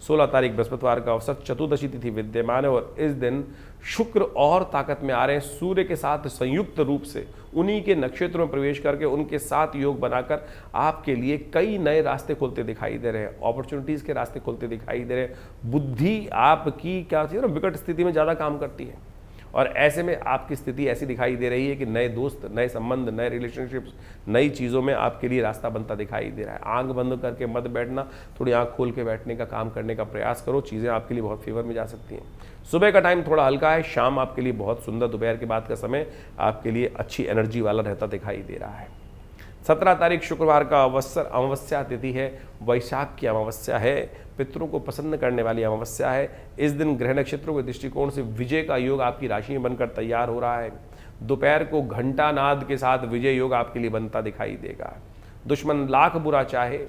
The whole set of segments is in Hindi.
16 तारीख बृहस्पतिवार का अवसर, चतुर्दशी तिथि विद्यमान है और इस दिन शुक्र और ताकत में आ रहे हैं, सूर्य के साथ संयुक्त रूप से उन्हीं के नक्षत्र में प्रवेश करके उनके साथ योग बनाकर आपके लिए कई नए रास्ते खुलते दिखाई दे रहे हैं, अपॉर्चुनिटीज़ के रास्ते खुलते दिखाई दे रहे हैं। बुद्धि आपकी क्या होती है ना, विकट स्थिति में ज़्यादा काम करती है और ऐसे में आपकी स्थिति ऐसी दिखाई दे रही है कि नए दोस्त, नए संबंध, नए रिलेशनशिप्स, नई चीज़ों में आपके लिए रास्ता बनता दिखाई दे रहा है। आंख बंद करके मत बैठना, थोड़ी आंख खोल के बैठने का काम करने का प्रयास करो, चीज़ें आपके लिए बहुत फेवर में जा सकती हैं। सुबह का टाइम थोड़ा हल्का है, शाम आपके लिए बहुत सुंदर, दोपहर के बाद का समय आपके लिए अच्छी एनर्जी वाला रहता दिखाई दे रहा है। 17 तारीख शुक्रवार का अवसर, अमावस्या तिथि है, वैशाख की अमावस्या है, पितरों को प्रसन्न करने वाली अमावस्या है। इस दिन ग्रह नक्षत्रों के दृष्टिकोण से विजय का योग आपकी राशि में बनकर तैयार हो रहा है। दोपहर को घंटा नाद के साथ विजय योग आपके लिए बनता दिखाई देगा। दुश्मन लाख बुरा चाहे,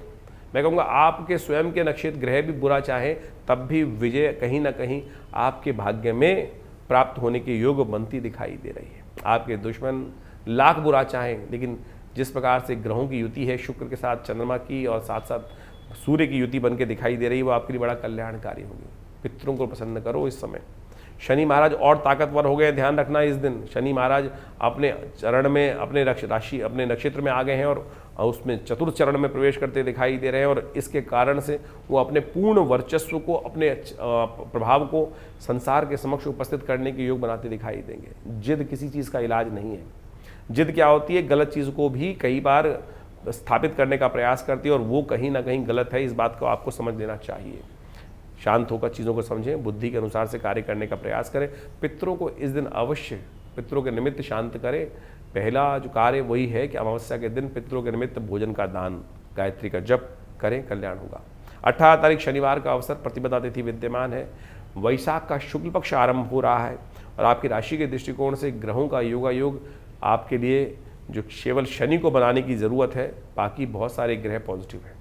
मैं कहूँगा आपके स्वयं के नक्षत्र ग्रह भी बुरा चाहे, तब भी विजय कहीं ना कहीं आपके भाग्य में प्राप्त होने के योग बनती दिखाई दे रही है। आपके दुश्मन लाख बुरा चाहें, लेकिन जिस प्रकार से ग्रहों की युति है, शुक्र के साथ चंद्रमा की और साथ साथ सूर्य की युति बन के दिखाई दे रही है, वो आपके लिए बड़ा कल्याणकारी होगी। पितरों को प्रसन्न करो इस समय। शनि महाराज और ताकतवर हो गए, ध्यान रखना इस दिन शनि महाराज अपने चरण में, अपने राशि, अपने नक्षत्र में आ गए हैं और उसमें चतुर्थ चरण में प्रवेश करते दिखाई दे रहे हैं और इसके कारण से वो अपने पूर्ण वर्चस्व को, अपने प्रभाव को संसार के समक्ष उपस्थित करने के योग बनाते दिखाई देंगे। जिद किसी चीज़ का इलाज नहीं है। जिद क्या होती है, गलत चीज़ को भी कई बार स्थापित करने का प्रयास करती है और वो कहीं ना कहीं गलत है, इस बात को आपको समझ लेना चाहिए। शांत होकर चीज़ों को समझें, बुद्धि के अनुसार से कार्य करने का प्रयास करें। पितरों को इस दिन अवश्य पितरों के निमित्त शांत करें। पहला जो कार्य वही है कि अमावस्या के दिन पितरों के निमित्त भोजन का दान, गायत्री का जप करें, कल्याण होगा। 18 तारीख शनिवार का अवसर, प्रतिपदा तिथि विद्यमान है, वैशाख का शुक्ल पक्ष आरंभ हो रहा है और आपकी राशि के दृष्टिकोण से ग्रहों का योगायोग आपके लिए जो केवल शनि को बनाने की ज़रूरत है, बाकी बहुत सारे ग्रह पॉजिटिव हैं।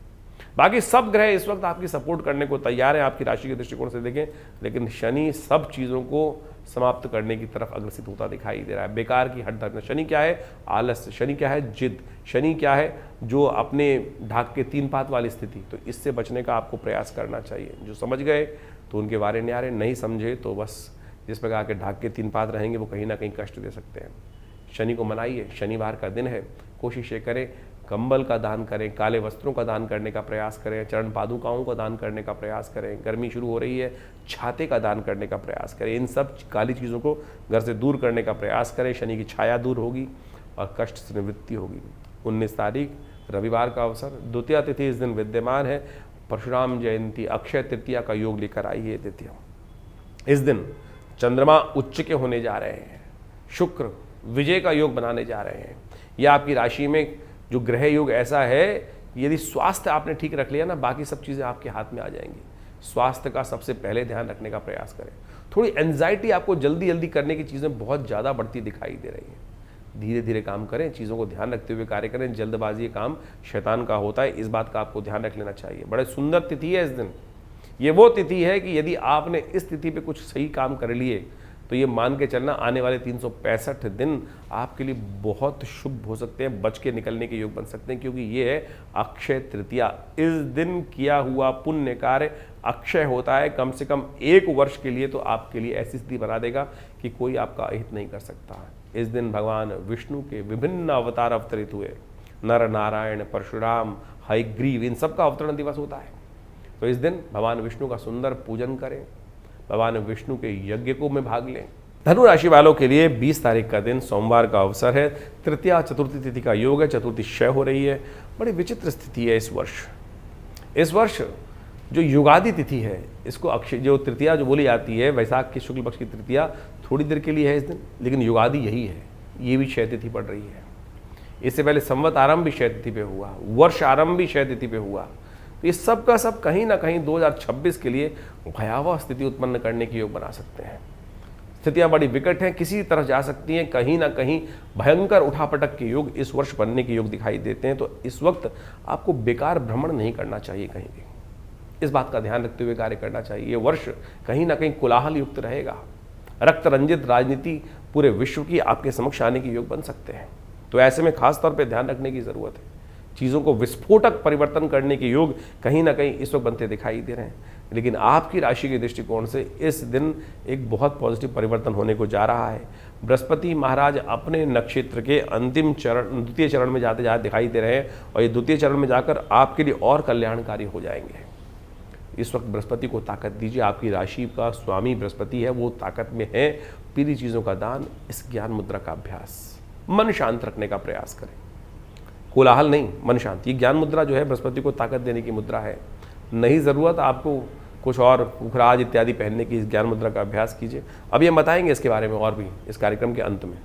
बाकी सब ग्रह इस वक्त आपकी सपोर्ट करने को तैयार हैं आपकी राशि के दृष्टिकोण से देखें, लेकिन शनि सब चीज़ों को समाप्त करने की तरफ अग्रसित होता दिखाई दे रहा है। बेकार की हट धर्म। शनि क्या है? आलस्य। शनि क्या है? जिद। शनि क्या है? जो अपने ढाक के 3 पात वाली स्थिति। तो इससे बचने का आपको प्रयास करना चाहिए। जो समझ गए तो उनके वारे न्यारे, नहीं समझे तो बस जिस प्रकार के ढाक के 3 पात रहेंगे वो कहीं ना कहीं कष्ट दे सकते हैं। शनि को मनाइए, शनिवार का दिन है, कोशिश ये करें कंबल का दान करें, काले वस्त्रों का दान करने का प्रयास करें, चरण पादुकाओं का दान करने का प्रयास करें। गर्मी शुरू हो रही है, छाते का दान करने का प्रयास करें। इन सब काली चीज़ों को घर से दूर करने का प्रयास करें। शनि की छाया दूर होगी और कष्ट से निवृत्ति होगी। 19 तारीख रविवार का अवसर, द्वितीया तिथि इस दिन विद्यमान है। परशुराम जयंती, अक्षय तृतीया का योग लेकर आई है तिथियाँ। इस दिन चंद्रमा उच्च के होने जा रहे हैं, शुक्र विजय का योग बनाने जा रहे हैं। यह आपकी राशि में जो ग्रह योग ऐसा है, यदि स्वास्थ्य आपने ठीक रख लिया ना, बाकी सब चीज़ें आपके हाथ में आ जाएंगी। स्वास्थ्य का सबसे पहले ध्यान रखने का प्रयास करें। थोड़ी एंजाइटी आपको जल्दी जल्दी करने की चीज़ें बहुत ज़्यादा बढ़ती दिखाई दे रही हैं। धीरे धीरे काम करें, चीज़ों को ध्यान रखते हुए कार्य करें। जल्दबाजी काम शैतान का होता है, इस बात का आपको ध्यान रख लेना चाहिए। बड़े सुंदर तिथि है इस दिन। ये वो तिथि है कि यदि आपने इस तिथि पे कुछ सही काम कर लिए तो ये मान के चलना आने वाले 365 दिन आपके लिए बहुत शुभ हो सकते हैं, बच के निकलने के योग बन सकते हैं, क्योंकि ये है अक्षय तृतीया। इस दिन किया हुआ पुण्य कार्य अक्षय होता है। कम से कम 1 वर्ष के लिए तो आपके लिए ऐसी स्थिति बना देगा कि कोई आपका अहित नहीं कर सकता। इस दिन भगवान विष्णु के विभिन्न अवतार अवतरित हुए। नर नारायण, परशुराम, हयग्रीव, इन सबका अवतरण दिवस होता है। तो इस दिन भगवान विष्णु का सुंदर पूजन करें, भगवान विष्णु के यज्ञ को में भाग लें। धनु राशि वालों के लिए 20 तारीख का दिन सोमवार का अवसर है। तृतीया चतुर्थी तिथि का योग है, चतुर्थी क्षय हो रही है। बड़ी विचित्र स्थिति है इस वर्ष। इस वर्ष जो युगादि तिथि है, इसको अक्षय, जो तृतीया जो बोली जाती है, वैशाख की शुक्ल पक्ष की तृतीया थोड़ी देर के लिए है इस दिन, लेकिन युगादि यही है। ये भी क्षय तिथि पड़ रही है। इससे पहले संवत आरंभ भी क्षय तिथि पे हुआ, वर्ष आरंभ भी क्षय तिथि पे हुआ। तो ये सब का सब कहीं ना कहीं 2026 के लिए भयावह स्थिति उत्पन्न करने की योग बना सकते हैं। स्थितियां बड़ी विकट हैं, किसी तरह जा सकती हैं। कहीं ना कहीं भयंकर उठापटक के योग इस वर्ष बनने के योग दिखाई देते हैं। तो इस वक्त आपको बेकार भ्रमण नहीं करना चाहिए, कहीं भी इस बात का ध्यान रखते हुए कार्य करना चाहिए। ये वर्ष कहीं ना कहीं कोलाहल युक्त रहेगा। रक्त रंजित राजनीति पूरे विश्व की आपके समक्ष आने के योग बन सकते हैं। तो ऐसे में खास तौर पर ध्यान रखने की जरूरत है। चीज़ों को विस्फोटक परिवर्तन करने के योग कहीं ना कहीं इस वक्त बनते दिखाई दे रहे हैं। लेकिन आपकी राशि के दृष्टिकोण से इस दिन एक बहुत पॉजिटिव परिवर्तन होने को जा रहा है। बृहस्पति महाराज अपने नक्षत्र के अंतिम चरण, द्वितीय चरण में जाते जाते दिखाई दे रहे हैं और ये द्वितीय चरण में जाकर आपके लिए और कल्याणकारी हो जाएंगे। इस वक्त बृहस्पति को ताकत दीजिए। आपकी राशि का स्वामी बृहस्पति है, वो ताकत में है। पीली चीज़ों का दान, इस ज्ञान मुद्रा का अभ्यास, मन शांत रखने का प्रयास करें। कोलाहल नहीं, मन शांत। ये ज्ञान मुद्रा जो है बृहस्पति को ताकत देने की मुद्रा है। नहीं ज़रूरत आपको कुछ और पुखराज इत्यादि पहनने की, इस ज्ञान मुद्रा का अभ्यास कीजिए। अभी हम बताएंगे इसके बारे में और भी इस कार्यक्रम के अंत में।